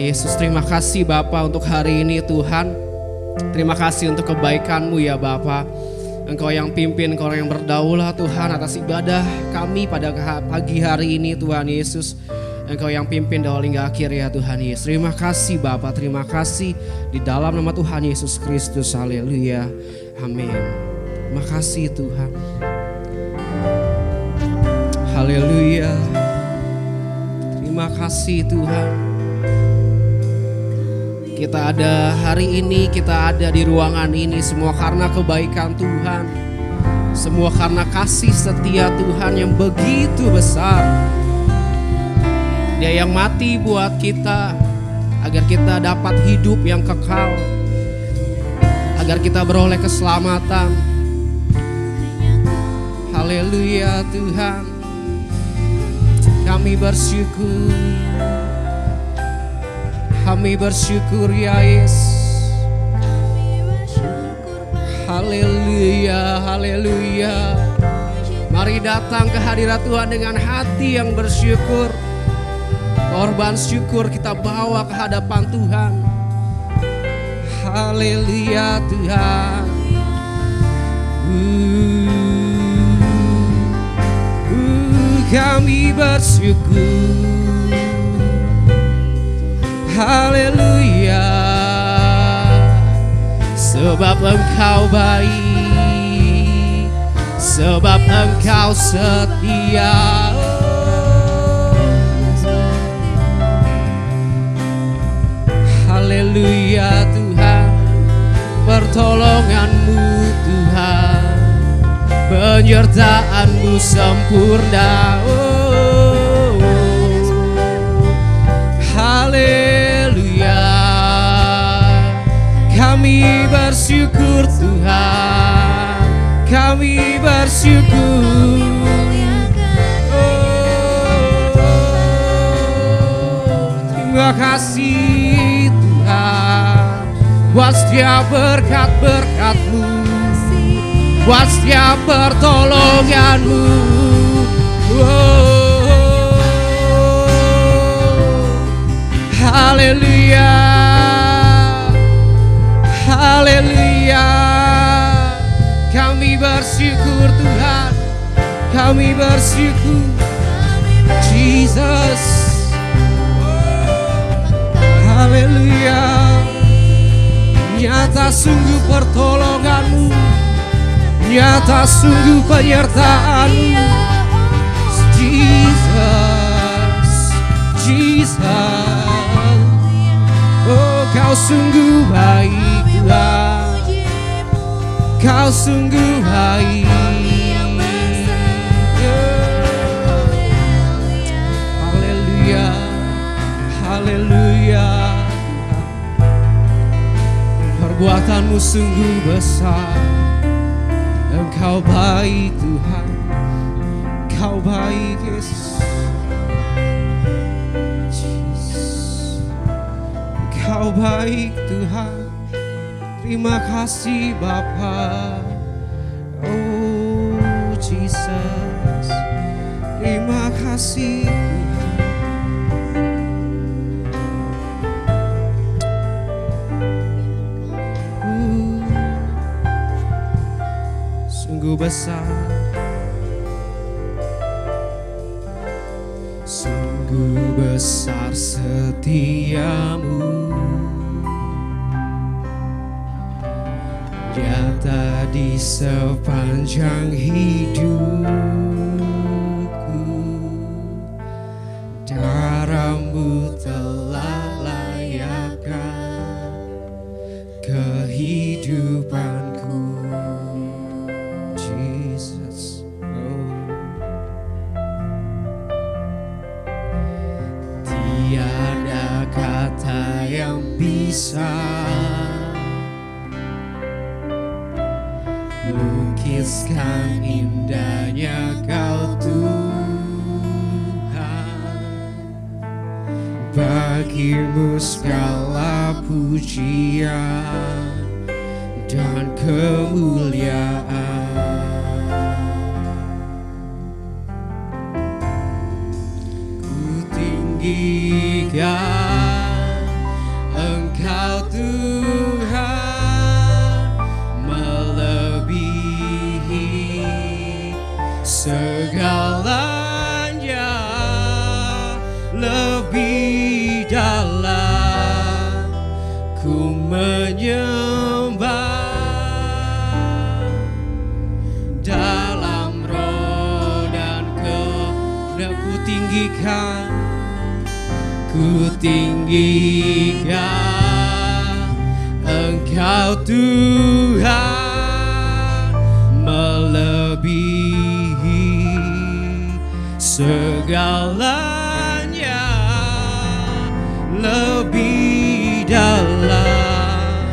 Yesus. Terima kasih Bapa untuk hari ini Tuhan. Terima kasih untuk kebaikan-Mu ya Bapa. Engkau yang pimpin, Engkau yang berdaulat Tuhan atas ibadah kami pada pagi hari ini Tuhan Yesus. Engkau yang pimpin dari awal hingga akhir ya Tuhan Yesus. Terima kasih Bapa, terima kasih di dalam nama Tuhan Yesus Kristus. Haleluya. Amin. Terima kasih Tuhan. Haleluya. Terima kasih Tuhan. Kita ada hari ini, kita ada di ruangan ini semua karena kebaikan Tuhan. Semua karena kasih setia Tuhan yang begitu besar. Dia yang mati buat kita agar kita dapat hidup yang kekal, agar kita beroleh keselamatan. Haleluya Tuhan. Kami bersyukur. Kami bersyukur ya Yesus. Haleluya, haleluya. Mari datang ke hadirat Tuhan dengan hati yang bersyukur. Korban syukur kita bawa ke hadapan Tuhan. Haleluya Tuhan. Kami bersyukur. Haleluya, sebab Engkau baik, sebab Engkau setia. Haleluya Tuhan, pertolongan-Mu Tuhan, penyertaan-Mu sempurna. Haleluya, kami bersyukur Tuhan, kami bersyukur. Terima kasih Tuhan buat setiap berkat-berkat-Mu, buat setiap pertolongan-Mu. Haleluya, haleluya. Kami bersyukur Tuhan, kami bersyukur Jesus. Haleluya. Nyata sungguh pertolongan-Mu, nyata sungguh penyertaan-Mu. Jesus, Jesus. Oh, Kau sungguh baik Tuhan, Kau sungguh baik. Haleluya, haleluya. Perbuatan-Mu sungguh besar. Engkau baik Tuhan, Kau baik Yesus. Kau baik Tuhan. Terima kasih Bapa. Oh Jesus, terima kasih Tuhan. Sungguh besar, sungguh besar setiamu. Nyata di sepanjang hidupku, darah-Mu telah layakkan kehidupanku. Jesus, tiada kata yang bisa lukiskan indahnya Kau Tuhan. Bagi-Mu segala pujian dan kemuliaan. Ku tinggikan Engkau Tuhan melebihi segalanya, lebih dalam ku menyembah. Dalam roh dan kehendak ku tinggikan Engkau Tuhan melebihi segalanya, lebih dalam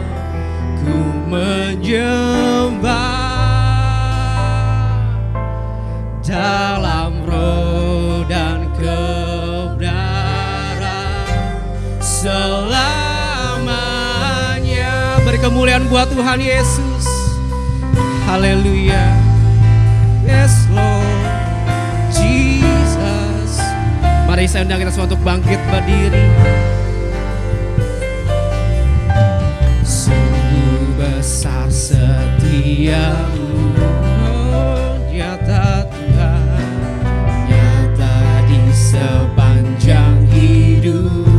ku menyembah. Dalam roh dan kebenaran selamanya. Beri kemuliaan buat Tuhan Yesus. Haleluya. Yes Lord Jesus. Mari saya undang kita semua untuk bangkit berdiri. Sungguh besar setiamu, nyata Tuhan, nyata di sepanjang hidupku.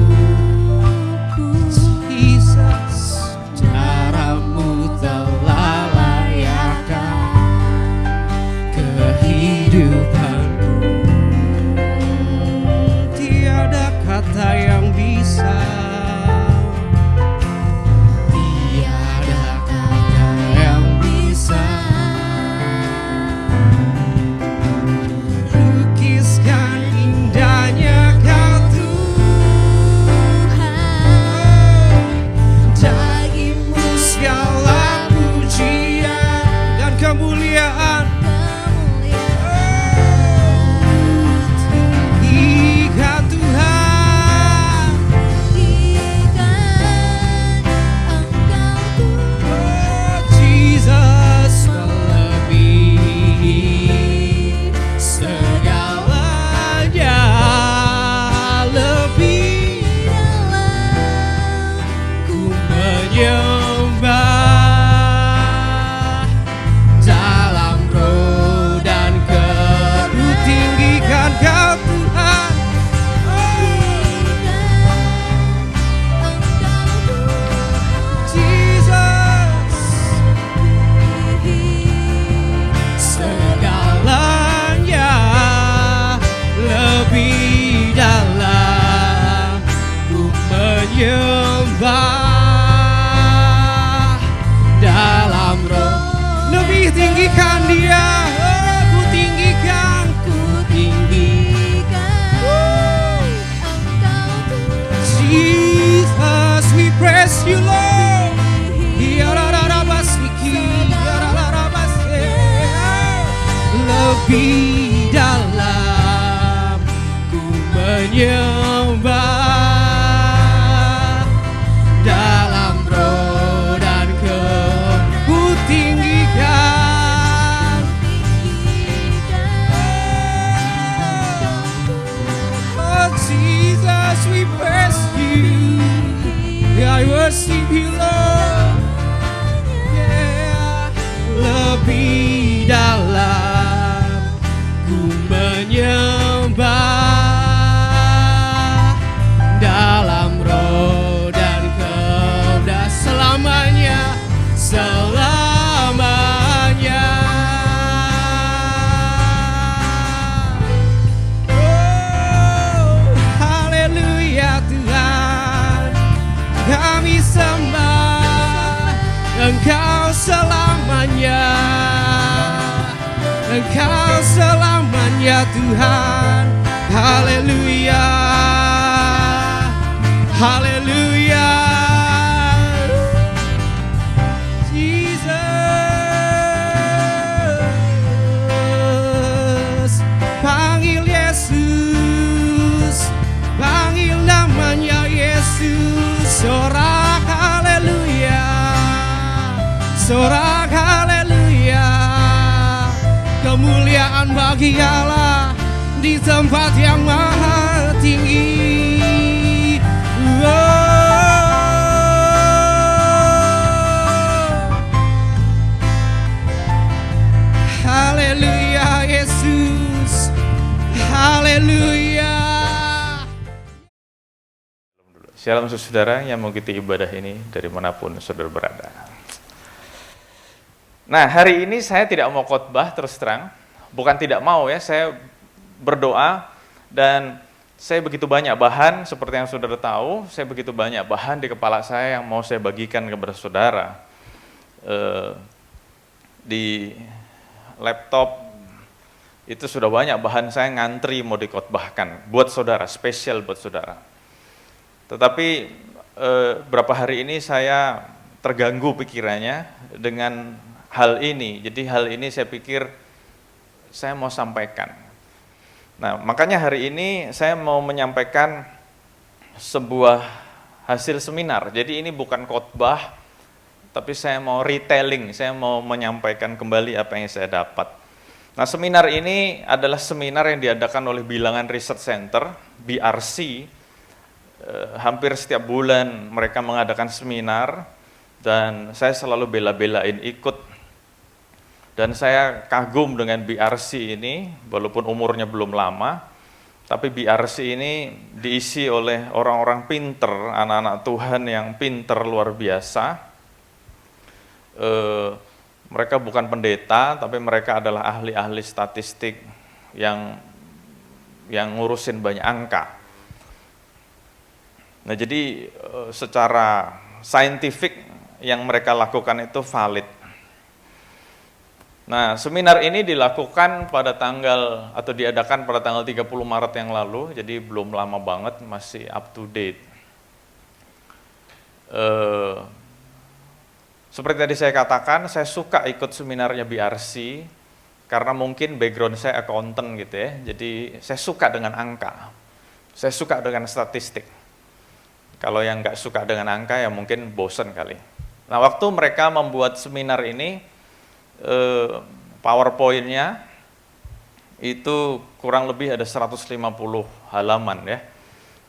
Jesus, caramu telah layakkan kehidupanku. Tiada kata yang bisa, dalam roh. Lebih tinggikan Dia, ku tinggikan Jesus, we praise you Lord. Lebih dalam ku menyembah. I worship you Lord, yeah. Lebih dalam ku menyembah, dalam roh dan kebenaran selamanya, selamanya. Oh, haleluya Tuhan, kami sembah Engkau selamanya, Engkau selamanya Tuhan. Haleluya, haleluya. Jesus, panggil Yesus, panggil namanya Yesus. Sorak haleluya, sorak haleluya. Kemuliaan bagi Allah di tempat yang maha tinggi. Oh, Shalom saudara yang mengikuti ibadah ini dari manapun saudara berada. Nah, hari ini saya tidak mau khotbah terus terang. Bukan tidak mau ya, saya berdoa dan saya begitu banyak bahan seperti yang saudara tahu. Saya begitu banyak bahan di kepala saya yang mau saya bagikan kepada saudara. Di laptop itu sudah banyak bahan saya ngantri mau dikhotbahkan buat saudara, spesial buat saudara. Tetapi beberapa hari ini saya terganggu pikirannya dengan hal ini. Jadi hal ini saya pikir saya mau sampaikan. Nah, makanya hari ini saya mau menyampaikan sebuah hasil seminar. Jadi ini bukan khotbah, tapi saya mau retelling, saya mau menyampaikan kembali apa yang saya dapat. Nah, seminar ini adalah seminar yang diadakan oleh Bilangan Research Center, BRC. Hampir setiap bulan mereka mengadakan seminar dan saya selalu bela-belain ikut. Dan saya kagum dengan BRC ini, walaupun umurnya belum lama, tapi BRC ini diisi oleh orang-orang pinter, anak-anak Tuhan yang pinter luar biasa. Mereka bukan pendeta, tapi mereka adalah ahli-ahli statistik yang ngurusin banyak angka. Nah, jadi secara saintifik yang mereka lakukan itu valid. Nah, seminar ini dilakukan pada tanggal atau diadakan pada tanggal 30 Maret yang lalu, jadi belum lama banget, masih up to date. Seperti tadi saya katakan, saya suka ikut seminarnya BRC karena mungkin background saya accountant gitu ya. Jadi saya suka dengan angka, saya suka dengan statistik. Kalau yang nggak suka dengan angka ya mungkin bosen kali. Nah, waktu mereka membuat seminar ini, PowerPoint-nya itu kurang lebih ada 150 halaman ya.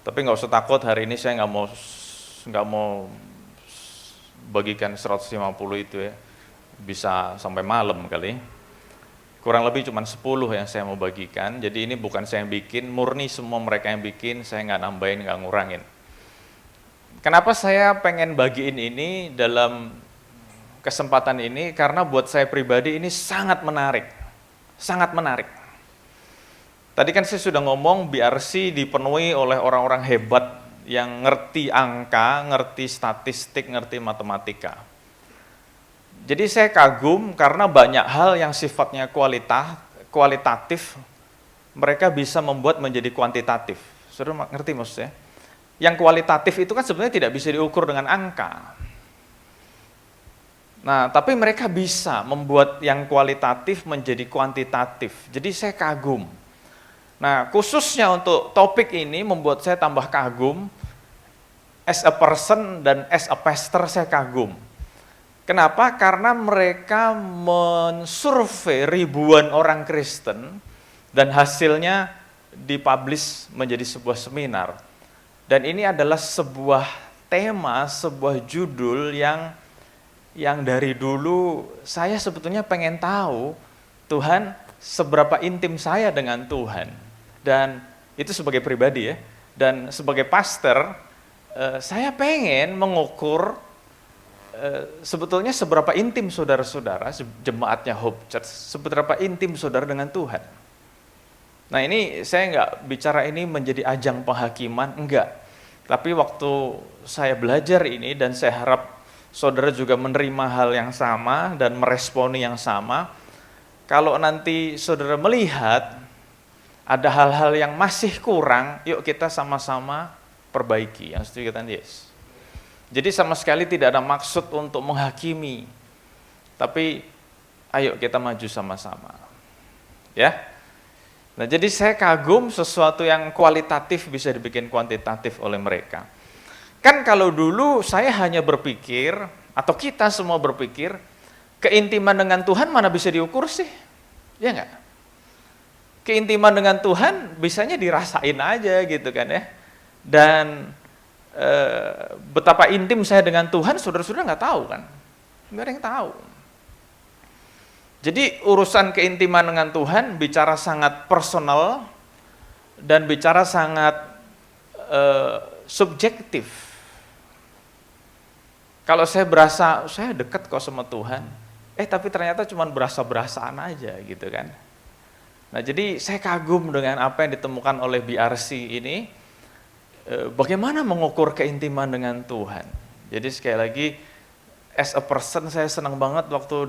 Tapi nggak usah takut, hari ini saya nggak mau bagikan 150 itu ya. Bisa sampai malam kali. Kurang lebih cuma 10 yang saya mau bagikan. Jadi ini bukan saya yang bikin, murni semua mereka yang bikin, saya nggak nambahin, nggak ngurangin. Kenapa saya pengen bagiin ini dalam kesempatan ini? Karena buat saya pribadi ini sangat menarik. Sangat menarik. Tadi kan saya sudah ngomong BRC dipenuhi oleh orang-orang hebat yang ngerti angka, ngerti statistik, ngerti matematika. Jadi saya kagum karena banyak hal yang sifatnya kualitatif, mereka bisa membuat menjadi kuantitatif. Saudara ngerti maksudnya? Yang kualitatif itu kan sebenarnya tidak bisa diukur dengan angka. Nah, tapi mereka bisa membuat yang kualitatif menjadi kuantitatif. Jadi saya kagum. Nah, khususnya untuk topik ini membuat saya tambah kagum. As a person dan as a pastor saya kagum. Kenapa? Karena mereka mensurvei ribuan orang Kristen dan hasilnya dipublish menjadi sebuah seminar. Dan ini adalah sebuah tema, sebuah judul yang dari dulu saya sebetulnya pengen tahu Tuhan seberapa intim saya dengan Tuhan. Dan itu sebagai pribadi ya. Dan sebagai pastor, saya pengen mengukur sebetulnya seberapa intim saudara-saudara, jemaatnya Hope Church, seberapa intim saudara dengan Tuhan. Nah, ini saya nggak bicara ini menjadi ajang penghakiman, enggak. Tapi waktu saya belajar ini dan saya harap saudara juga menerima hal yang sama dan meresponi yang sama. Kalau nanti saudara melihat ada hal-hal yang masih kurang, yuk kita sama-sama perbaiki. Yang setuju katakan yes. Jadi sama sekali tidak ada maksud untuk menghakimi. Tapi ayo kita maju sama-sama. Ya. Nah, jadi saya kagum sesuatu yang kualitatif bisa dibikin kuantitatif oleh mereka. Kan kalau dulu saya hanya berpikir, atau kita semua berpikir, keintiman dengan Tuhan mana bisa diukur sih? Ya enggak? Keintiman dengan Tuhan bisanya dirasain aja gitu kan ya. Dan betapa intim saya dengan Tuhan, saudara-saudara nggak tahu kan? Nggak ada yang tahu. Jadi urusan keintiman dengan Tuhan bicara sangat personal dan bicara sangat subjektif. Kalau saya berasa, saya dekat kok sama Tuhan, tapi ternyata cuma berasa-berasaan aja gitu kan. Nah jadi saya kagum dengan apa yang ditemukan oleh BRC ini, bagaimana mengukur keintiman dengan Tuhan. Jadi sekali lagi, as a person saya senang banget waktu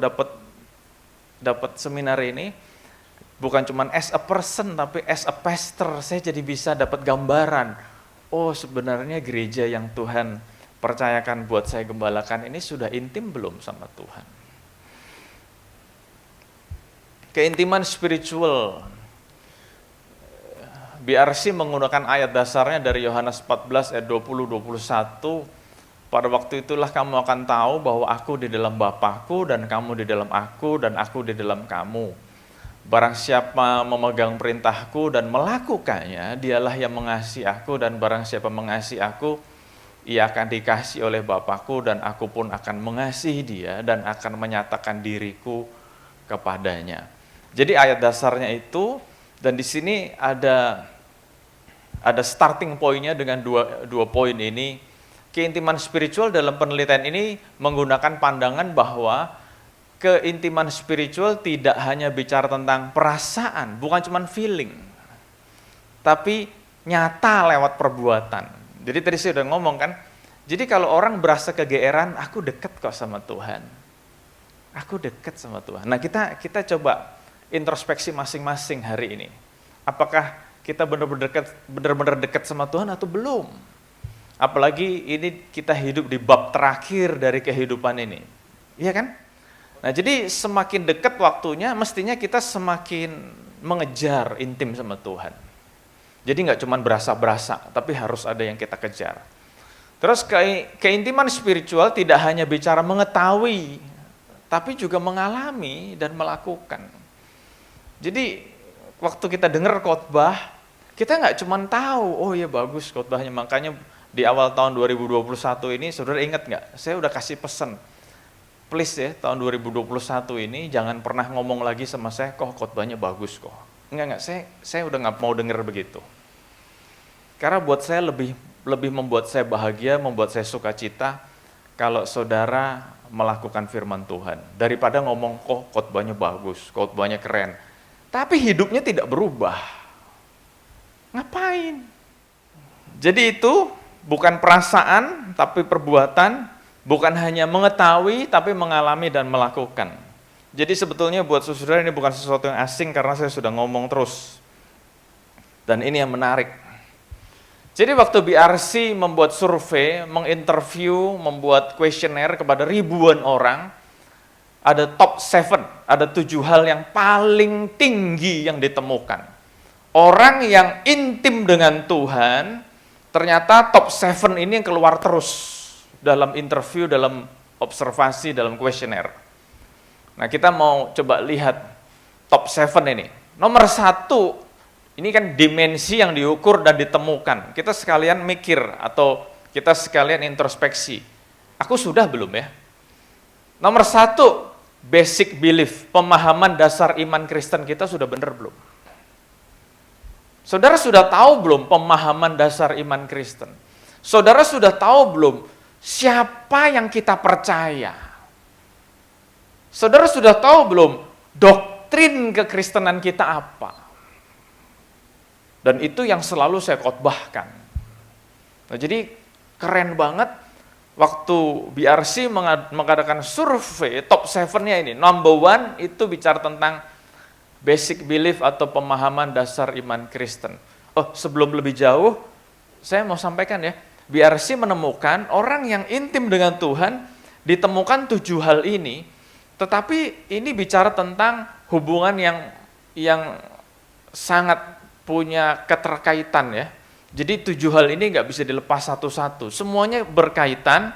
dapat seminar ini, bukan cuma as a person, tapi as a pastor, saya jadi bisa dapat gambaran, oh sebenarnya gereja yang Tuhan percayakan buat saya gembalakan ini sudah intim belum sama Tuhan. Keintiman spiritual. BRC menggunakan ayat dasarnya dari Yohanes 14 ayat 20-21. Pada waktu itulah kamu akan tahu bahwa aku di dalam Bapa-Ku dan kamu di dalam aku dan aku di dalam kamu. Barang siapa memegang perintahku dan melakukannya, dialah yang mengasihi aku, dan barang siapa mengasihi aku, ia akan dikasihi oleh Bapa-Ku dan aku pun akan mengasihi dia dan akan menyatakan diriku kepadanya. Jadi ayat dasarnya itu, dan di sini ada starting point-nya dengan dua poin ini. Keintiman spiritual dalam penelitian ini menggunakan pandangan bahwa keintiman spiritual tidak hanya bicara tentang perasaan, bukan cuma feeling, tapi nyata lewat perbuatan. Jadi tadi saya udah ngomong kan, jadi kalau orang berasa kegeeran, aku dekat kok sama Tuhan. Aku dekat sama Tuhan. Nah kita coba introspeksi masing-masing hari ini. Apakah kita benar-benar dekat sama Tuhan atau belum? Apalagi ini kita hidup di bab terakhir dari kehidupan ini. Iya kan? Nah jadi semakin dekat waktunya, mestinya kita semakin mengejar intim sama Tuhan. Jadi nggak cuma berasa-berasa, tapi harus ada yang kita kejar. Terus keintiman spiritual tidak hanya bicara mengetahui, tapi juga mengalami dan melakukan. Jadi waktu kita dengar khotbah, kita nggak cuma tahu, oh ya bagus khotbahnya. Makanya di awal tahun 2021 ini, saudara ingat nggak? Saya udah kasih pesan, please ya tahun 2021 ini jangan pernah ngomong lagi sama saya, kok khotbahnya bagus kok. Enggak, saya udah nggak mau dengar begitu. Karena buat saya lebih membuat saya bahagia, membuat saya sukacita kalau saudara melakukan firman Tuhan. Daripada ngomong, kok khotbahnya bagus, khotbahnya keren, tapi hidupnya tidak berubah. Ngapain? Jadi itu bukan perasaan, tapi perbuatan, bukan hanya mengetahui, tapi mengalami dan melakukan. Jadi sebetulnya buat saudara ini bukan sesuatu yang asing karena saya sudah ngomong terus. Dan ini yang menarik. Jadi waktu BRC membuat survei, menginterview, membuat kuesioner kepada ribuan orang, ada top 7, ada 7 hal yang paling tinggi yang ditemukan. Orang yang intim dengan Tuhan, ternyata top 7 ini yang keluar terus dalam interview, dalam observasi, dalam kuesioner. Nah kita mau coba lihat top 7 ini. Nomor 1, ini kan dimensi yang diukur dan ditemukan. Kita sekalian mikir atau kita sekalian introspeksi. Aku sudah belum ya? Nomor 1, basic belief, pemahaman dasar iman Kristen kita sudah benar belum? Saudara sudah tahu belum pemahaman dasar iman Kristen? Saudara sudah tahu belum siapa yang kita percaya? Saudara sudah tahu belum doktrin kekristenan kita apa? Dan itu yang selalu saya khotbahkan. Nah, jadi keren banget waktu BRC mengadakan survei top 7-nya ini. Number 1 itu bicara tentang basic belief atau pemahaman dasar iman Kristen. Oh, sebelum lebih jauh, saya mau sampaikan ya, BRC menemukan orang yang intim dengan Tuhan, ditemukan 7 hal ini, tetapi ini bicara tentang hubungan yang sangat punya keterkaitan ya. Jadi 7 hal ini nggak bisa dilepas satu-satu. Semuanya berkaitan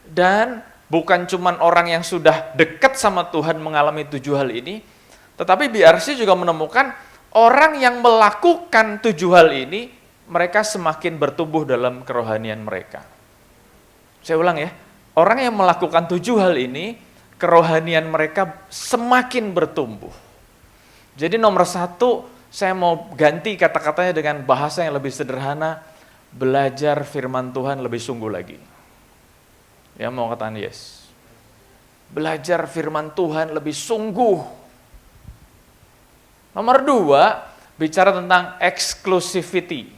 dan bukan cuma orang yang sudah dekat sama Tuhan mengalami 7 hal ini, tetapi BRC juga menemukan orang yang melakukan 7 hal ini, mereka semakin bertumbuh dalam kerohanian mereka. Saya ulang ya, orang yang melakukan 7 hal ini, kerohanian mereka semakin bertumbuh. Jadi nomor 1, saya mau ganti kata-katanya dengan bahasa yang lebih sederhana, belajar firman Tuhan lebih sungguh lagi. Ya, mau katakan yes. Belajar firman Tuhan lebih sungguh. Nomor 2, bicara tentang exclusivity.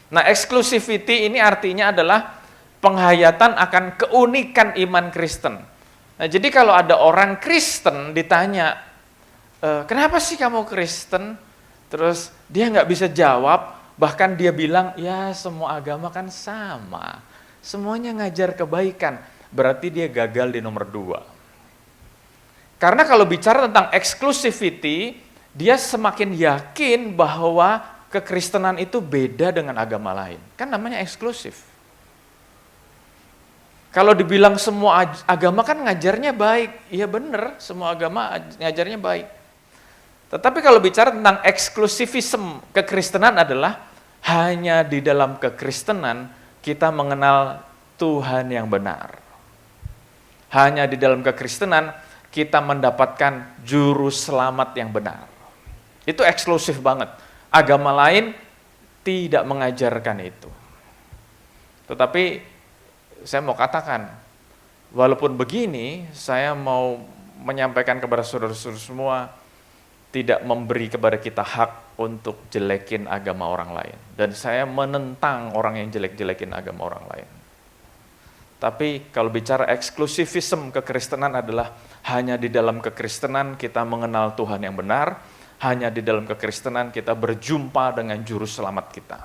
Nah, exclusivity ini artinya adalah penghayatan akan keunikan iman Kristen. Nah, jadi kalau ada orang Kristen ditanya, kenapa sih kamu Kristen? Terus dia nggak bisa jawab, bahkan dia bilang, ya semua agama kan sama. Semuanya ngajar kebaikan. Berarti dia gagal di nomor 2. Karena kalau bicara tentang exclusivity, dia semakin yakin bahwa kekristenan itu beda dengan agama lain. Kan namanya eksklusif. Kalau dibilang semua agama kan ngajarnya baik. Iya benar, semua agama ngajarnya baik. Tetapi kalau bicara tentang eksklusivisme kekristenan adalah hanya di dalam kekristenan kita mengenal Tuhan yang benar. Hanya di dalam kekristenan kita mendapatkan juru selamat yang benar. Itu eksklusif banget. Agama lain tidak mengajarkan itu. Tetapi saya mau katakan, walaupun begini, saya mau menyampaikan kepada saudara-saudara semua, tidak memberi kepada kita hak untuk jelekin agama orang lain. Dan saya menentang orang yang jelek-jelekin agama orang lain. Tapi kalau bicara eksklusivisme kekristenan adalah hanya di dalam kekristenan kita mengenal Tuhan yang benar, hanya di dalam kekristenan kita berjumpa dengan juru selamat kita.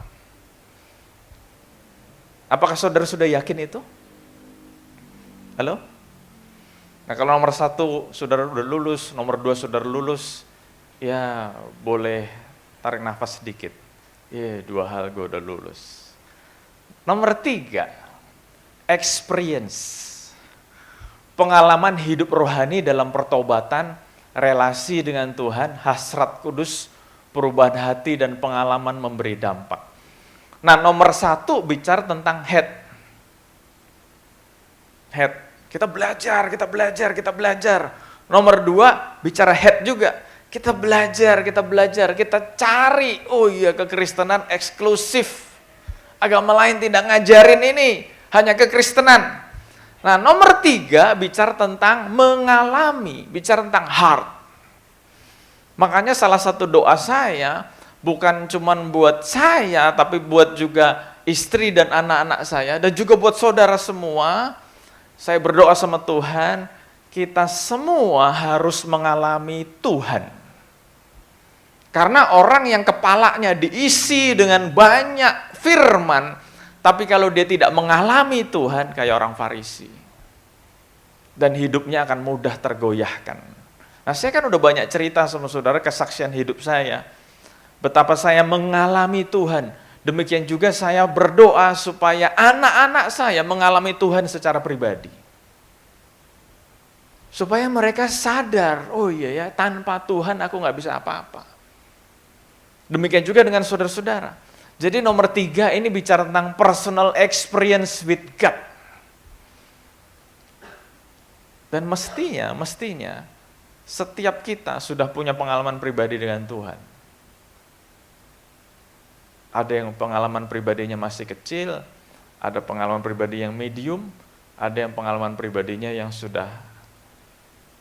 Apakah saudara sudah yakin itu? Halo? Nah, kalau nomor 1 saudara udah lulus, nomor 2 saudara lulus, ya boleh tarik nafas sedikit. Ya, 2 hal gue udah lulus. Nomor 3, experience. Pengalaman hidup rohani dalam pertobatan, relasi dengan Tuhan, hasrat kudus, perubahan hati, dan pengalaman memberi dampak. Nah, nomor 1 bicara tentang head. Head. Kita belajar. Nomor 2 bicara head juga. Kita belajar, kita cari. Oh iya, kekristenan eksklusif. Agama lain tidak ngajarin ini, hanya kekristenan. Nah, nomor 3 bicara tentang mengalami, bicara tentang heart. Makanya salah satu doa saya bukan cuma buat saya, tapi buat juga istri dan anak-anak saya, dan juga buat saudara semua. Saya berdoa sama Tuhan, kita semua harus mengalami Tuhan. Karena orang yang kepalanya diisi dengan banyak firman, tapi kalau dia tidak mengalami Tuhan, kayak orang Farisi. Dan hidupnya akan mudah tergoyahkan. Nah, saya kan udah banyak cerita sama saudara kesaksian hidup saya. Betapa saya mengalami Tuhan. Demikian juga saya berdoa supaya anak-anak saya mengalami Tuhan secara pribadi. Supaya mereka sadar, oh iya ya, tanpa Tuhan aku nggak bisa apa-apa. Demikian juga dengan saudara-saudara. Jadi nomor 3 ini bicara tentang personal experience with God. Dan mestinya setiap kita sudah punya pengalaman pribadi dengan Tuhan. Ada yang pengalaman pribadinya masih kecil, ada pengalaman pribadi yang medium, ada yang pengalaman pribadinya yang sudah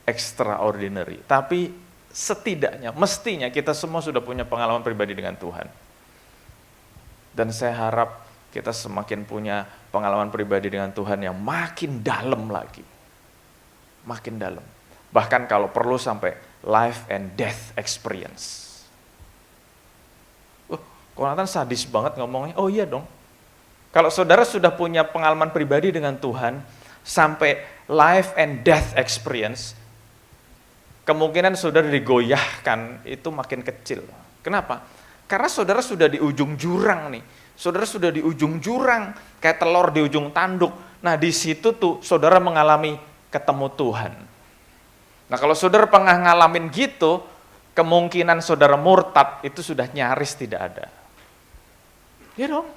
extraordinary. Tapi setidaknya, mestinya kita semua sudah punya pengalaman pribadi dengan Tuhan. Dan saya harap kita semakin punya pengalaman pribadi dengan Tuhan yang makin dalam lagi. Makin dalam. Bahkan kalau perlu sampai life and death experience. Konatan sadis banget ngomongnya. Oh iya dong. Kalau saudara sudah punya pengalaman pribadi dengan Tuhan, sampai life and death experience, kemungkinan saudara digoyahkan itu makin kecil. Kenapa? Karena saudara sudah di ujung jurang nih. Saudara sudah di ujung jurang, kayak telur di ujung tanduk. Nah, di situ tuh saudara mengalami ketemu Tuhan. Nah, kalau saudara pernah ngalamin gitu, kemungkinan saudara murtad itu sudah nyaris tidak ada. Ya dong.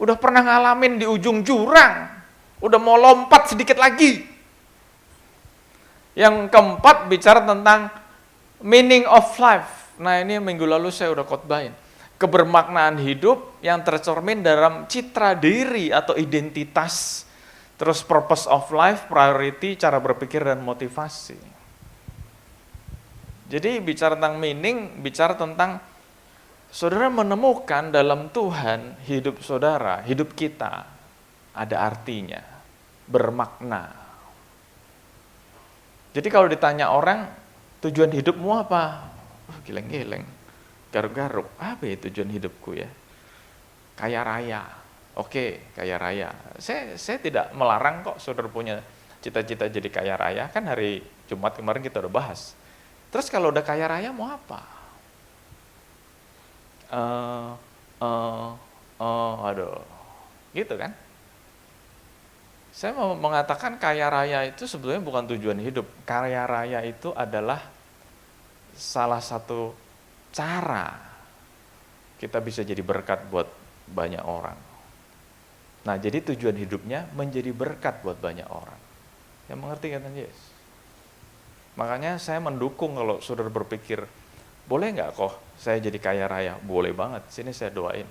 Udah pernah ngalamin di ujung jurang, udah mau lompat sedikit lagi. Yang keempat bicara tentang meaning of life. Nah, ini minggu lalu saya udah khotbahin. Kebermaknaan hidup yang tercermin dalam citra diri atau identitas Terus purpose of life, priority, cara berpikir dan motivasi. Jadi bicara tentang meaning, bicara tentang saudara menemukan dalam Tuhan hidup saudara, hidup kita ada artinya, bermakna. Jadi kalau ditanya orang, tujuan hidupmu apa? Geleng-geleng, garuk-garuk, apa ya tujuan hidupku ya? Kaya raya. Oke, kaya raya. Saya tidak melarang kok saudara punya cita-cita jadi kaya raya, kan hari Jumat kemarin kita udah bahas. Terus kalau udah kaya raya mau apa? Aduh, gitu kan? Saya mau mengatakan kaya raya itu sebetulnya bukan tujuan hidup. Kaya raya itu adalah salah satu cara kita bisa jadi berkat buat banyak orang. Nah, jadi tujuan hidupnya menjadi berkat buat banyak orang. Yang mengerti kata Yesus. Makanya saya mendukung kalau saudara berpikir, boleh nggak kok saya jadi kaya raya? Boleh banget, sini saya doain.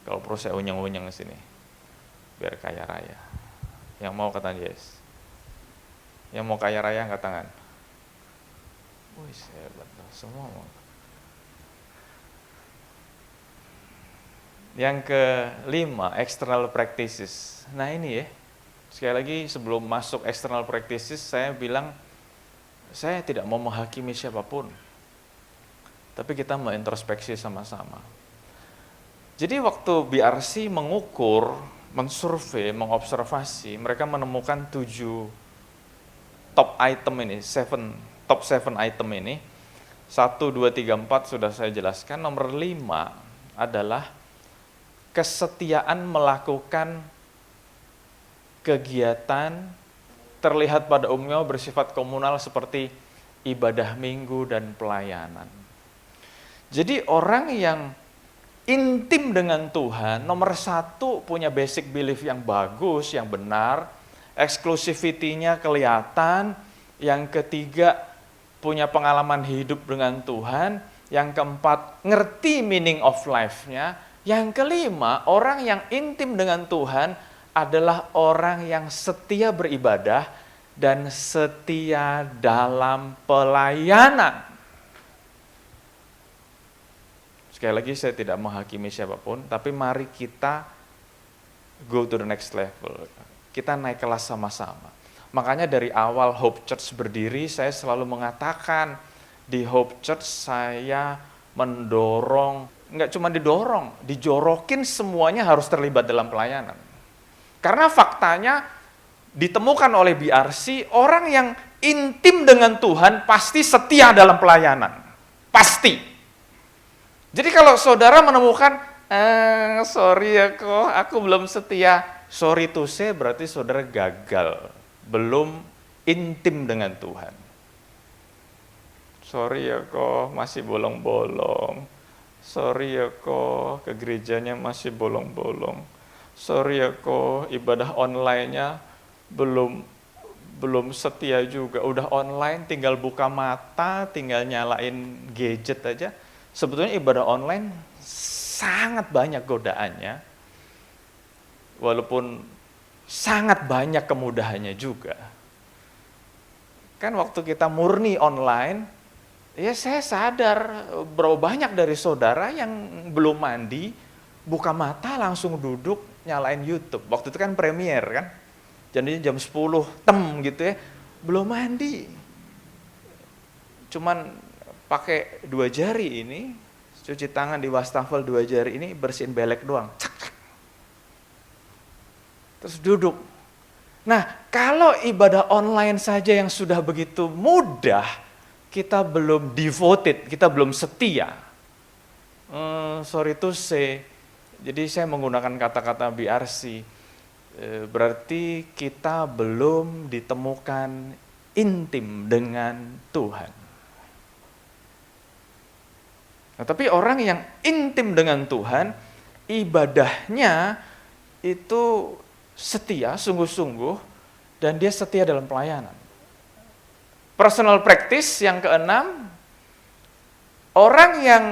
Kalau perlu saya unyeng-unyeng sini, biar kaya raya. Yang mau kata Yesus. Yang mau kaya raya angkat tangan. Wih, hebat, semua mau. Yang kelima, external practices. Nah ini ya, sekali lagi sebelum masuk external practices, saya bilang, saya tidak mau menghakimi siapapun. Tapi kita mau introspeksi sama-sama. Jadi waktu BRC mengukur, mensurvei, mengobservasi, mereka menemukan 7 top item ini, top 7 item ini. 1, 2, 3, 4 sudah saya jelaskan. Nomor 5 adalah kesetiaan melakukan kegiatan terlihat pada umumnya bersifat komunal seperti ibadah minggu dan pelayanan. Jadi orang yang intim dengan Tuhan, nomor 1 punya basic belief yang bagus, yang benar, eksklusivitinya kelihatan, yang ketiga punya pengalaman hidup dengan Tuhan, yang keempat ngerti meaning of life-nya, yang kelima orang yang intim dengan Tuhan adalah orang yang setia beribadah dan setia dalam pelayanan. Sekali lagi saya tidak menghakimi siapapun, tapi mari kita go to the next level. Kita naik kelas sama-sama. Makanya dari awal Hope Church berdiri, saya selalu mengatakan di Hope Church saya mendorong, nggak cuma didorong, dijorokin semuanya harus terlibat dalam pelayanan. Karena faktanya ditemukan oleh BRC, orang yang intim dengan Tuhan pasti setia dalam pelayanan. Pasti. Jadi kalau saudara menemukan, sorry ya kok, aku belum setia. Sorry to say, berarti saudara gagal. Belum intim dengan Tuhan. Sorry ya kok, masih bolong-bolong. Sorry ya kok, ke gerejanya masih bolong-bolong. Sorry ya kok, ibadah online-nya belum setia juga. Udah online, tinggal buka mata, tinggal nyalain gadget aja. Sebetulnya ibadah online sangat banyak godaannya, walaupun sangat banyak kemudahannya juga. Kan waktu kita murni online, ya saya sadar berapa banyak dari saudara yang belum mandi, buka mata langsung duduk nyalain YouTube. Waktu itu kan premier kan, jadi jam 10 gitu ya, belum mandi. Cuman pakai 2 jari ini, cuci tangan di wastafel 2 jari ini, bersihin belek doang. Terus duduk. Nah, kalau ibadah online saja yang sudah begitu mudah, kita belum devoted, kita belum setia. Sorry to say, jadi saya menggunakan kata-kata BRC, berarti kita belum ditemukan intim dengan Tuhan. Nah, tapi orang yang intim dengan Tuhan, ibadahnya itu setia, sungguh-sungguh, dan dia setia dalam pelayanan. Personal practice yang keenam, orang yang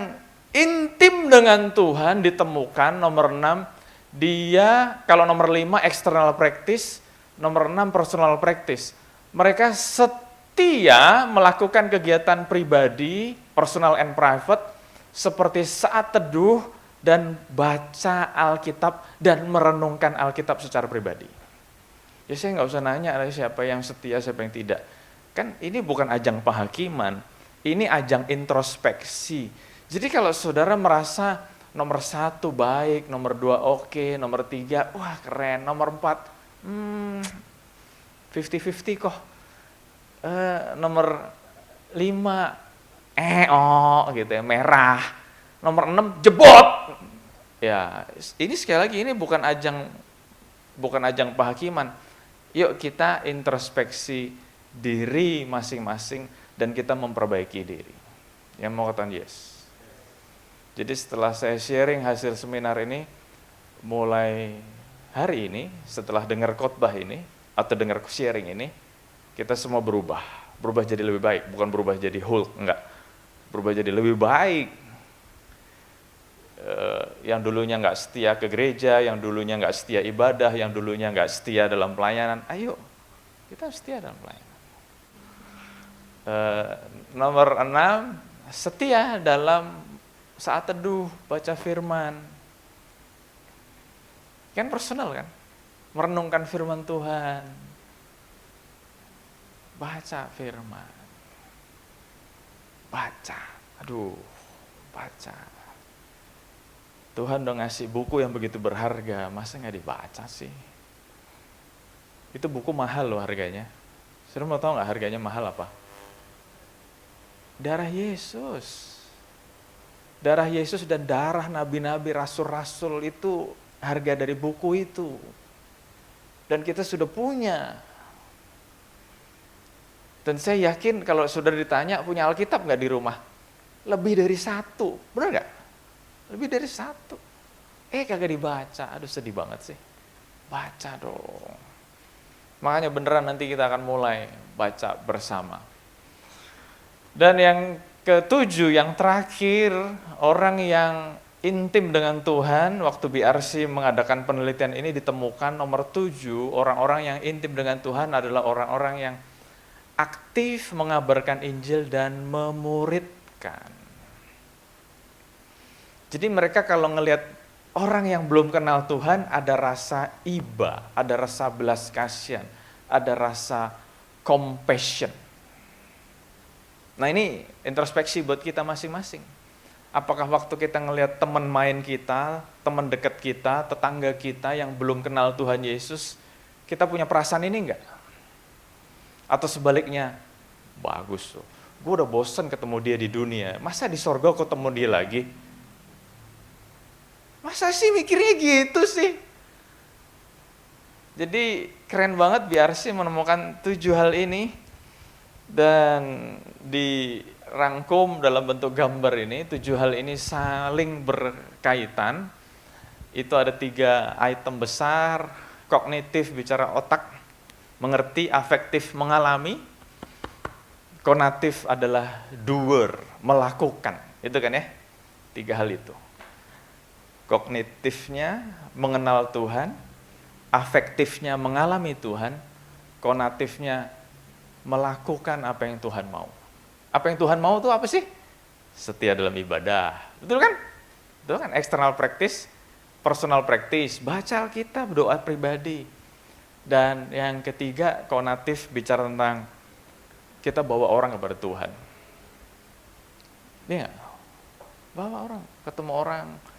intim dengan Tuhan ditemukan, nomor 6, dia, kalau nomor 5 external practice, Nomor 6, personal practice. Mereka setia melakukan kegiatan pribadi, personal and private, seperti saat teduh dan baca Alkitab dan merenungkan Alkitab secara pribadi. Ya saya nggak usah nanya siapa yang setia, siapa yang tidak. Kan ini bukan ajang penghakiman, ini ajang introspeksi. Jadi kalau saudara merasa nomor 1 baik, nomor 2 oke, nomor 3 wah keren, nomor 4 50-50 kok. Nomor 5 gitu ya, merah. Nomor 6 jebot. Ya, ini sekali lagi ini bukan ajang penghakiman. Yuk kita introspeksi diri masing-masing dan kita memperbaiki diri. Yang mau katakan yes. Jadi setelah saya sharing hasil seminar ini, mulai hari ini, setelah dengar khotbah ini, atau dengar sharing ini, kita semua berubah jadi lebih baik, bukan berubah jadi Hulk, enggak. Berubah jadi lebih baik. Yang dulunya nggak setia ke gereja, yang dulunya nggak setia ibadah, yang dulunya nggak setia dalam pelayanan, ayo kita setia dalam pelayanan. Nomor 6, setia dalam saat teduh, baca firman. Kan personal kan, merenungkan firman Tuhan, baca firman, baca. Tuhan dong ngasih buku yang begitu berharga, masa nggak dibaca sih? Itu buku mahal loh harganya. Saudara mau tahu nggak harganya mahal apa? Darah Yesus. Darah Yesus dan darah nabi-nabi, rasul-rasul itu harga dari buku itu. Dan kita sudah punya. Dan saya yakin kalau saudara ditanya punya Alkitab nggak di rumah? Lebih dari 1, benar nggak? Lebih dari 1. Kagak dibaca, aduh sedih banget sih. Baca dong. Makanya beneran nanti kita akan mulai baca bersama. Dan yang ke-7, yang terakhir, orang yang intim dengan Tuhan, waktu BRC mengadakan penelitian ini ditemukan nomor 7, orang-orang yang intim dengan Tuhan adalah orang-orang yang aktif mengabarkan Injil dan memuridkan. Jadi mereka kalau ngelihat orang yang belum kenal Tuhan, ada rasa iba, ada rasa belas kasihan, ada rasa compassion. Nah ini introspeksi buat kita masing-masing. Apakah waktu kita ngelihat teman main kita, teman dekat kita, tetangga kita yang belum kenal Tuhan Yesus, kita punya perasaan ini enggak? Atau sebaliknya, bagus tuh, gue udah bosen ketemu dia di dunia, masa di sorga ketemu dia lagi? Masa sih mikirnya gitu sih? Jadi keren banget BRC menemukan 7 hal ini dan dirangkum dalam bentuk gambar ini. 7 hal ini saling berkaitan. Itu ada 3 item besar: kognitif bicara otak, mengerti, afektif mengalami, konatif adalah doer, melakukan. Itu kan ya, 3 hal itu. Kognitifnya mengenal Tuhan, afektifnya mengalami Tuhan, konatifnya melakukan apa yang Tuhan mau. Apa yang Tuhan mau itu apa sih? Setia dalam ibadah. Betul kan? Betul kan? External practice, personal practice, baca Alkitab, doa pribadi. Dan yang ketiga, konatif bicara tentang kita bawa orang kepada Tuhan. Iya, bawa orang, ketemu orang.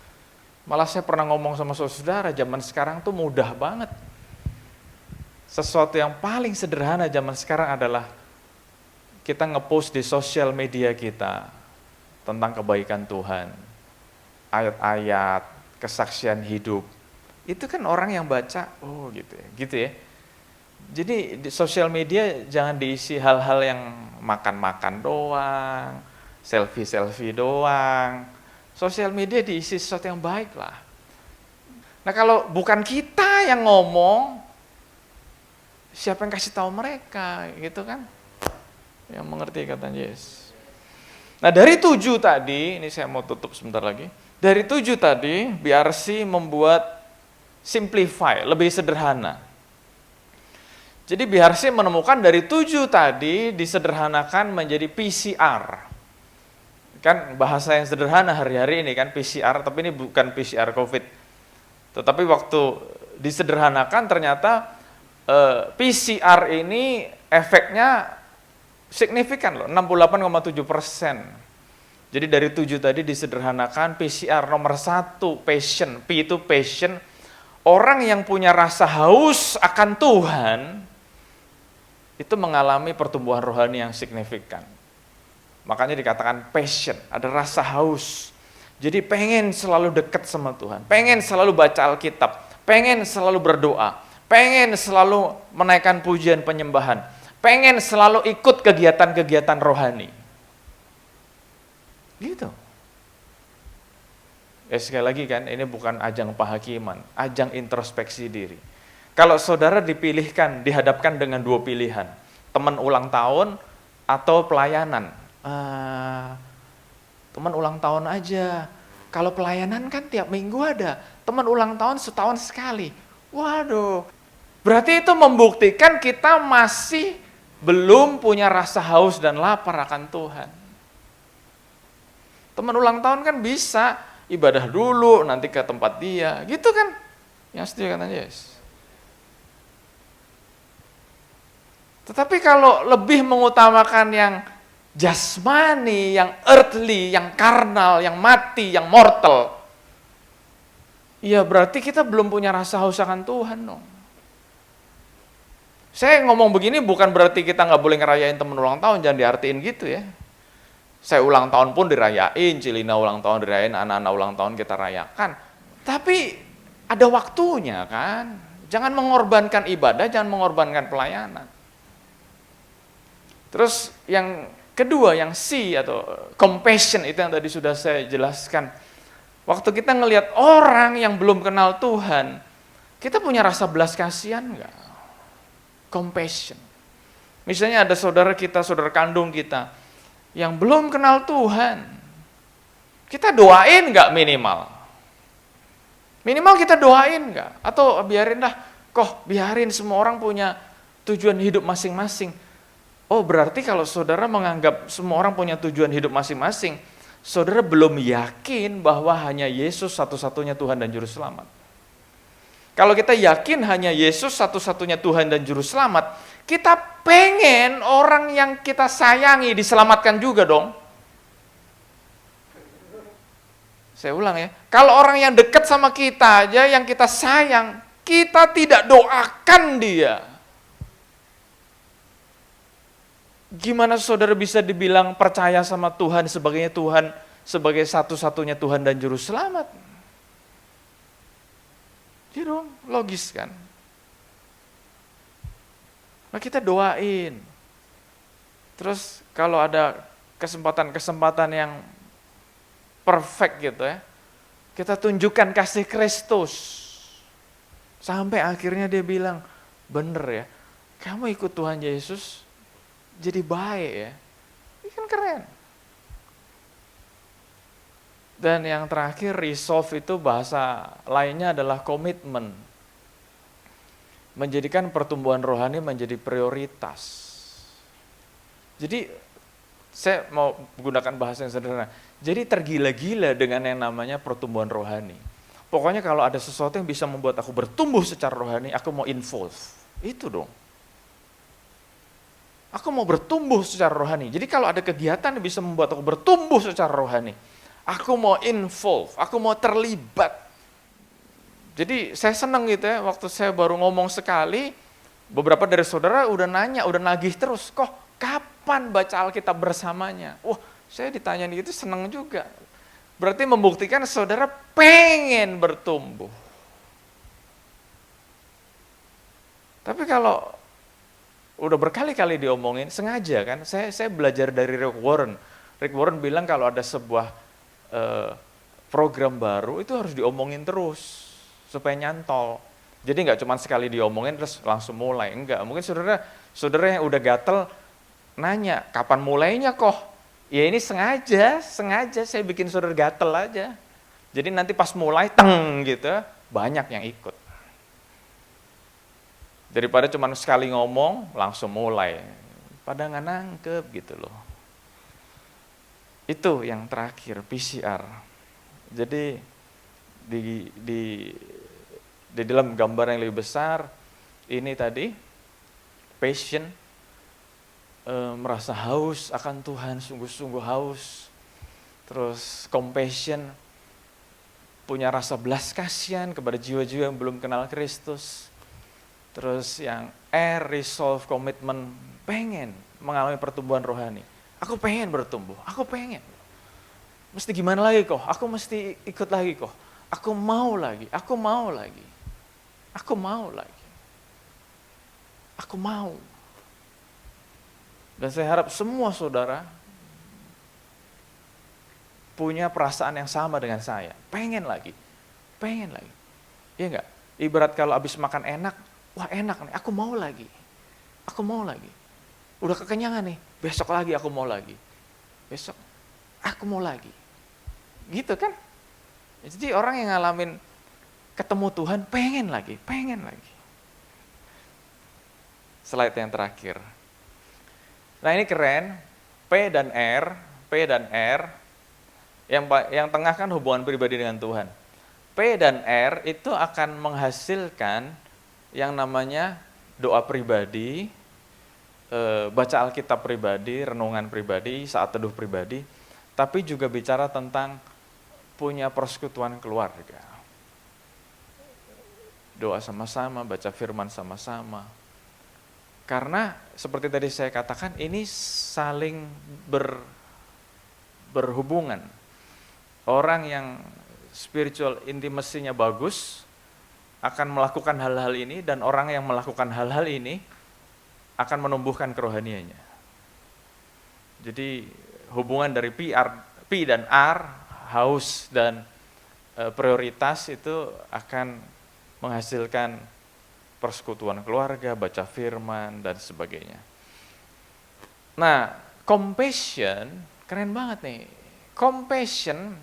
Malah saya pernah ngomong sama saudara, zaman sekarang tuh mudah banget. Sesuatu yang paling sederhana zaman sekarang adalah kita ngepost di sosial media kita tentang kebaikan Tuhan, ayat-ayat, kesaksian hidup. Itu kan orang yang baca, oh gitu ya. Jadi di sosial media jangan diisi hal-hal yang makan-makan doang, selfie-selfie doang. Sosial media diisi sesuatu yang baik lah. Nah kalau bukan kita yang ngomong, siapa yang kasih tahu mereka, gitu kan? Yang mengerti kata Yesus. Nah dari 7 tadi, ini saya mau tutup sebentar lagi. Dari 7 tadi, BRC membuat simplify, lebih sederhana. Jadi BRC menemukan dari 7 tadi disederhanakan menjadi PCR. Kan bahasa yang sederhana hari-hari ini kan PCR, tapi ini bukan PCR COVID. Tetapi waktu disederhanakan ternyata PCR ini efeknya signifikan loh, 68,7%. Jadi dari 7 tadi disederhanakan PCR nomor 1 passion, P itu passion, orang yang punya rasa haus akan Tuhan itu mengalami pertumbuhan rohani yang signifikan. Makanya dikatakan passion, ada rasa haus. Jadi pengen selalu dekat sama Tuhan, pengen selalu baca Alkitab, pengen selalu berdoa, pengen selalu menaikkan pujian penyembahan, pengen selalu ikut kegiatan-kegiatan rohani. Gitu. Sekali lagi kan, ini bukan ajang penghakiman, ajang introspeksi diri. Kalau saudara dipilihkan, dihadapkan dengan 2 pilihan, teman ulang tahun atau pelayanan. Teman ulang tahun aja. Kalau pelayanan kan tiap minggu ada, teman ulang tahun setahun sekali. Waduh, berarti itu membuktikan kita masih belum punya rasa haus dan lapar akan Tuhan. Teman ulang tahun kan bisa ibadah dulu, nanti ke tempat dia, gitu kan? Yang setuju katanya yes. Tetapi kalau lebih mengutamakan yang jasmani, yang earthly, yang karnal, yang mati, yang mortal, ya berarti kita belum punya rasa haus akan Tuhan dong. Saya ngomong begini bukan berarti kita nggak boleh ngerayain temen ulang tahun, jangan diartiin gitu ya. Saya ulang tahun pun dirayain, Cilina ulang tahun dirayain, anak-anak ulang tahun kita rayakan. Tapi ada waktunya kan. Jangan mengorbankan ibadah, jangan mengorbankan pelayanan. Terus yang kedua, yang C atau compassion itu yang tadi sudah saya jelaskan. Waktu kita ngelihat orang yang belum kenal Tuhan, kita punya rasa belas kasihan enggak? Compassion. Misalnya ada saudara kita, saudara kandung kita, yang belum kenal Tuhan, kita doain enggak minimal? Minimal kita doain enggak? Atau biarin dah, biarin semua orang punya tujuan hidup masing-masing. Oh berarti kalau saudara menganggap semua orang punya tujuan hidup masing-masing, saudara belum yakin bahwa hanya Yesus satu-satunya Tuhan dan Juru Selamat. Kalau kita yakin hanya Yesus satu-satunya Tuhan dan Juru Selamat, kita pengen orang yang kita sayangi diselamatkan juga dong. Saya ulang ya, kalau orang yang dekat sama kita aja, yang kita sayang, kita tidak doakan dia. Gimana saudara bisa dibilang percaya sama Tuhan sebagai satu-satunya Tuhan dan Juru Selamat? Ya dong, logis kan? Nah kita doain. Terus kalau ada kesempatan-kesempatan yang perfect gitu ya, kita tunjukkan kasih Kristus. Sampai akhirnya dia bilang, bener ya, kamu ikut Tuhan Yesus, jadi baik ya. Ini kan keren. Dan yang terakhir, resolve itu bahasa lainnya adalah komitmen. Menjadikan pertumbuhan rohani menjadi prioritas. Jadi saya mau menggunakan bahasa yang sederhana. Jadi tergila-gila dengan yang namanya pertumbuhan rohani. Pokoknya kalau ada sesuatu yang bisa membuat aku bertumbuh secara rohani, aku mau involve. Itu dong. Aku mau bertumbuh secara rohani. Jadi kalau ada kegiatan yang bisa membuat aku bertumbuh secara rohani, aku mau involve, aku mau terlibat. Jadi saya senang gitu ya, waktu saya baru ngomong sekali, beberapa dari saudara udah nanya, udah nagih terus, kapan baca Alkitab bersamanya? Wah, saya ditanya gitu senang juga. Berarti membuktikan saudara pengen bertumbuh. Tapi kalau udah berkali-kali diomongin, sengaja kan, saya belajar dari Rick Warren. Rick Warren bilang kalau ada sebuah program baru, itu harus diomongin terus, supaya nyantol. Jadi nggak cuma sekali diomongin terus langsung mulai, enggak. Mungkin saudara yang udah gatel, nanya, kapan mulainya Ya ini sengaja saya bikin saudara gatel aja. Jadi nanti pas mulai, teng gitu, banyak yang ikut. Daripada cuma sekali ngomong, langsung mulai. Pada nggak nangkep gitu loh. Itu yang terakhir, PCR. Jadi di dalam gambar yang lebih besar, ini tadi, passion, merasa haus akan Tuhan, sungguh-sungguh haus. Terus compassion, punya rasa belas kasihan kepada jiwa-jiwa yang belum kenal Kristus. Terus yang resolve, commitment, pengen mengalami pertumbuhan rohani. Aku pengen bertumbuh, aku pengen. Mesti gimana lagi kok? Aku mesti ikut lagi kok. Aku mau lagi, aku mau lagi. Aku mau lagi. Aku mau. Dan saya harap semua saudara punya perasaan yang sama dengan saya. Pengen lagi. Iya enggak? Ibarat kalau habis makan enak, wah enak nih, aku mau lagi. Aku mau lagi. Udah kekenyangan nih, besok lagi aku mau lagi. Besok, aku mau lagi. Gitu kan? Jadi orang yang ngalamin ketemu Tuhan, pengen lagi. Slide yang terakhir. Nah ini keren, P dan R, yang tengah kan hubungan pribadi dengan Tuhan. P dan R itu akan menghasilkan yang namanya doa pribadi, baca Alkitab pribadi, renungan pribadi, saat teduh pribadi, tapi juga bicara tentang punya persekutuan keluarga. Doa sama-sama, baca firman sama-sama. Karena seperti tadi saya katakan, ini saling berhubungan. Orang yang spiritual intimacy-nya bagus akan melakukan hal-hal ini, dan orang yang melakukan hal-hal ini akan menumbuhkan kerohaniannya. Jadi hubungan dari P dan R, haus dan prioritas, itu akan menghasilkan persekutuan keluarga, baca firman, dan sebagainya. Nah, compassion, keren banget nih. Compassion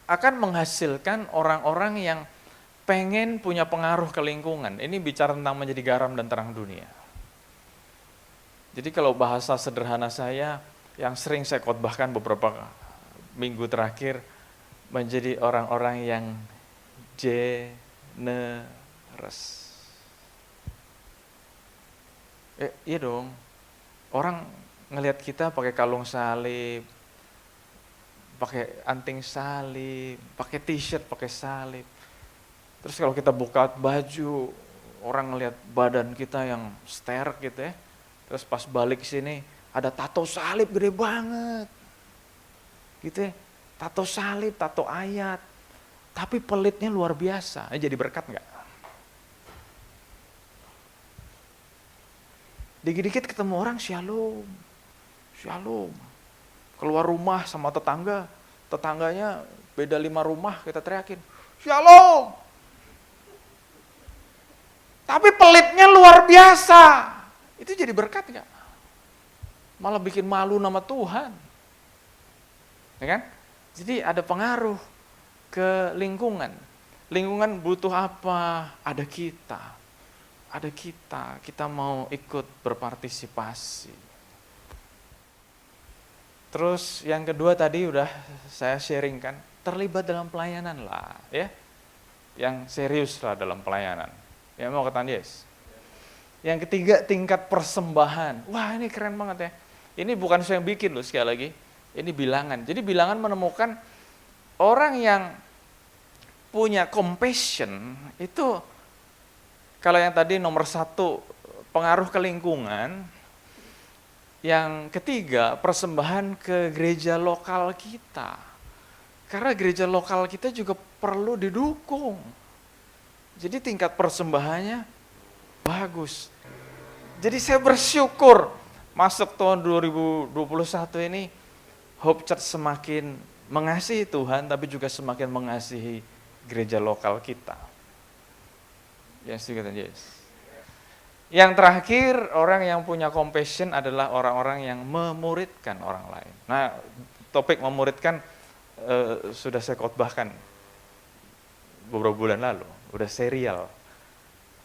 akan menghasilkan orang-orang yang pengen punya pengaruh ke lingkungan. Ini bicara tentang menjadi garam dan terang dunia. Jadi kalau bahasa sederhana saya, yang sering saya khotbahkan beberapa minggu terakhir, menjadi orang-orang yang generous. Iya dong, orang ngelihat kita pakai kalung salib, pakai anting salib, pakai t-shirt, pakai salib. Terus kalau kita buka baju, orang ngelihat badan kita yang sterk gitu ya. Terus pas balik sini, ada tato salib gede banget. Gitu ya, tato salib, tato ayat. Tapi pelitnya luar biasa. Jadi berkat nggak? Dikit-dikit ketemu orang, shalom. Keluar rumah sama tetangganya beda 5 rumah, kita teriakin, shalom. Tapi pelitnya luar biasa. Itu jadi berkat nggak? Malah bikin malu nama Tuhan. Ya kan? Jadi ada pengaruh ke lingkungan. Lingkungan butuh apa? Ada kita mau ikut berpartisipasi. Terus yang kedua tadi udah saya sharingkan, terlibat dalam pelayanan lah, ya. Yang serius lah dalam pelayanan. Ya mau katakan yes. Yang ketiga, tingkat persembahan. Wah ini keren banget ya. Ini bukan saya yang bikin loh, sekali lagi. Ini bilangan. Jadi bilangan menemukan orang yang punya compassion itu, kalau yang tadi nomor 1 pengaruh ke lingkungan, yang ketiga persembahan ke gereja lokal kita. Karena gereja lokal kita juga perlu didukung. Jadi tingkat persembahannya bagus. Jadi saya bersyukur masuk tahun 2021 ini Hope Church semakin mengasihi Tuhan, tapi juga semakin mengasihi gereja lokal kita. Yes, yes. Yang terakhir, orang yang punya compassion adalah orang-orang yang memuridkan orang lain. Nah, topik memuridkan sudah saya khotbahkan beberapa bulan lalu, udah serial.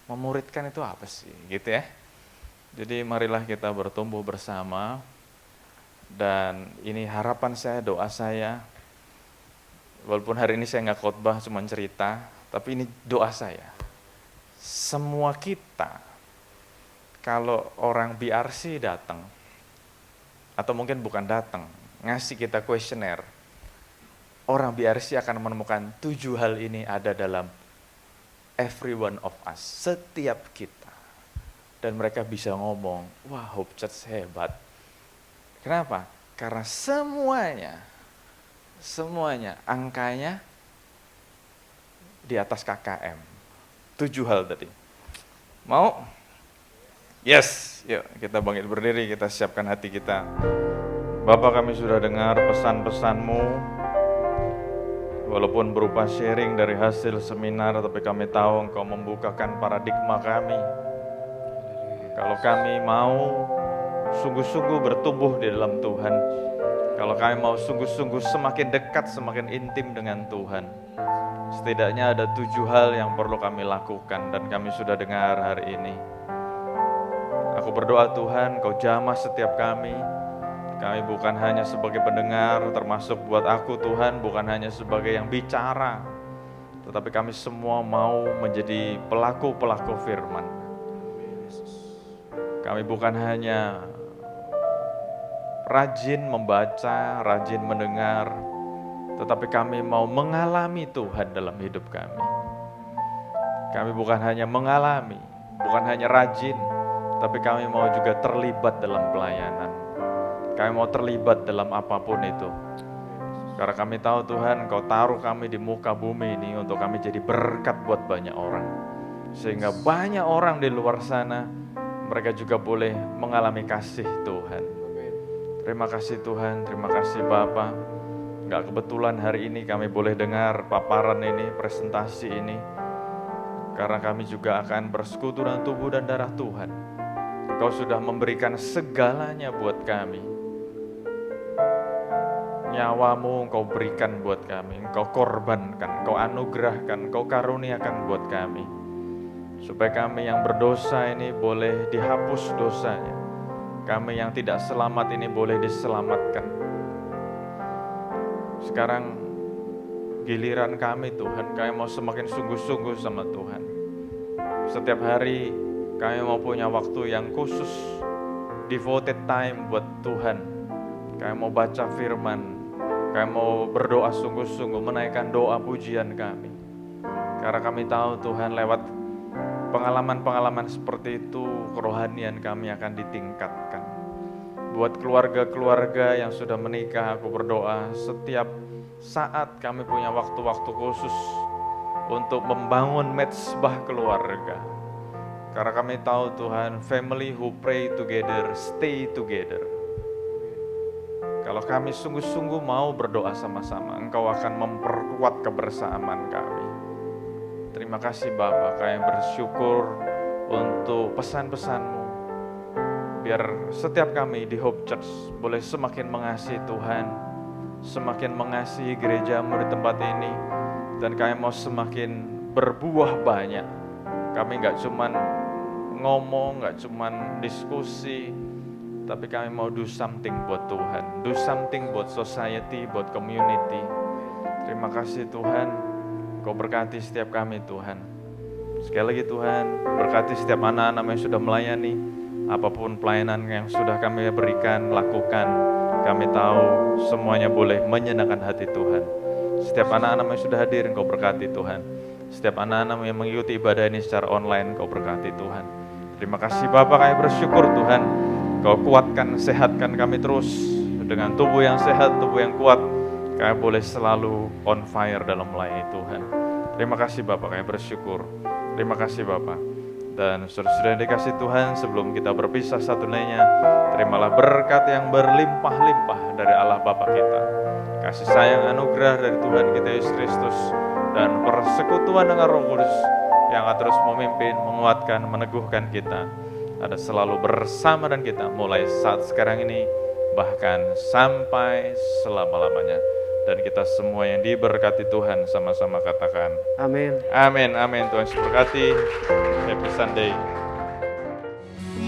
Memuridkan itu apa sih? Gitu ya. Jadi marilah kita bertumbuh bersama. Dan ini harapan saya, doa saya. Walaupun hari ini saya nggak khotbah, cuma cerita, tapi ini doa saya. Semua kita, kalau orang BRC datang, atau mungkin bukan datang, ngasih kita kuesioner, orang BRC akan menemukan 7 hal ini ada dalam every one of us, setiap kita. Dan mereka bisa ngomong, wah Hope Church hebat. Kenapa? Karena semuanya angkanya di atas KKM. 7 hal tadi. Mau? Yes, yuk kita bangkit berdiri, kita siapkan hati kita. Bapak, kami sudah dengar pesan-pesan-Mu, walaupun berupa sharing dari hasil seminar, tapi kami tahu Engkau membukakan paradigma kami. Kalau kami mau sungguh-sungguh bertumbuh di dalam Tuhan, kalau kami mau sungguh-sungguh semakin dekat, semakin intim dengan Tuhan, setidaknya ada 7 hal yang perlu kami lakukan, dan kami sudah dengar hari ini. Aku berdoa Tuhan, Kau jamah setiap kami. Kami bukan hanya sebagai pendengar, termasuk buat aku Tuhan, bukan hanya sebagai yang bicara, tetapi kami semua mau menjadi pelaku-pelaku firman. Kami bukan hanya rajin membaca, rajin mendengar, tetapi kami mau mengalami Tuhan dalam hidup kami. Kami bukan hanya mengalami, bukan hanya rajin, tapi kami mau juga terlibat dalam pelayanan. Kami mau terlibat dalam apapun itu. Karena kami tahu Tuhan, Kau taruh kami di muka bumi ini untuk kami jadi berkat buat banyak orang. Sehingga banyak orang di luar sana, mereka juga boleh mengalami kasih Tuhan. Terima kasih Tuhan, terima kasih Bapa. Gak kebetulan hari ini kami boleh dengar paparan ini, presentasi ini. Karena kami juga akan bersekutu dengan tubuh dan darah Tuhan. Kau sudah memberikan segalanya buat kami. Nyawamu Engkau berikan buat kami, Engkau korbankan, Engkau anugerahkan, Engkau karuniakan buat kami. Supaya kami yang berdosa ini boleh dihapus dosanya. Kami yang tidak selamat ini boleh diselamatkan. Sekarang giliran kami Tuhan, kami mau semakin sungguh-sungguh sama Tuhan. Setiap hari kami mau punya waktu yang khusus, devoted time buat Tuhan. Kami mau baca firman, kami mau berdoa sungguh-sungguh, menaikkan doa pujian kami. Karena kami tahu Tuhan, lewat pengalaman-pengalaman seperti itu, kerohanian kami akan ditingkatkan. Buat keluarga-keluarga yang sudah menikah, aku berdoa setiap saat kami punya waktu-waktu khusus untuk membangun mezbah keluarga. Karena kami tahu Tuhan, family who pray together, stay together. Kalau kami sungguh-sungguh mau berdoa sama-sama, Engkau akan memperkuat kebersamaan kami. Terima kasih Bapa, kami bersyukur untuk pesan-pesan-Mu. Biar setiap kami di Hope Church boleh semakin mengasihi Tuhan, semakin mengasihi gereja-Mu di tempat ini, dan kami mau semakin berbuah banyak. Kami gak cuman ngomong, gak cuman diskusi, tapi kami mau do something buat Tuhan, do something buat society, buat community. Terima kasih Tuhan, Kau berkati setiap kami Tuhan. Sekali lagi Tuhan, berkati setiap anak-anak yang sudah melayani, apapun pelayanan yang sudah kami berikan, lakukan. Kami tahu semuanya boleh menyenangkan hati Tuhan. Setiap anak-anak yang sudah hadir, Kau berkati Tuhan. Setiap anak-anak yang mengikuti ibadah ini secara online, Kau berkati Tuhan. Terima kasih Bapa, kami bersyukur Tuhan. Kau kuatkan, sehatkan kami terus dengan tubuh yang sehat, tubuh yang kuat. Kami boleh selalu on fire dalam melayani Tuhan. Terima kasih Bapak, kami bersyukur. Terima kasih Bapak. Dan saudara-saudara yang dikasih Tuhan, sebelum kita berpisah satu lainnya, terimalah berkat yang berlimpah-limpah dari Allah Bapa kita. Kasih sayang anugerah dari Tuhan kita Yesus Kristus, dan persekutuan dengan Roh Kudus yang akan terus memimpin, menguatkan, meneguhkan kita. Ada selalu bersama dan kita mulai saat sekarang ini, bahkan sampai selama-lamanya. Dan kita semua yang diberkati Tuhan sama-sama katakan Amin. amin, amin. Tuhan Yesus berkati. Happy Sunday.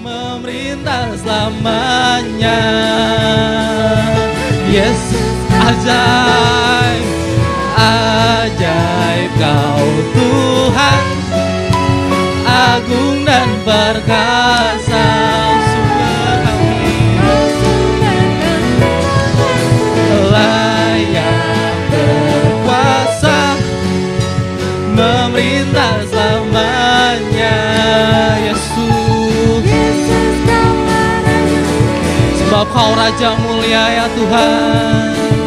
Memerintah selamanya. Yesus ajaib, ajaib Kau Tuhan, agung dan perkasa, sumber kami, layak berkuasa, memerintah selamanya. Yesus, sebab Kau Raja mulia ya Tuhan.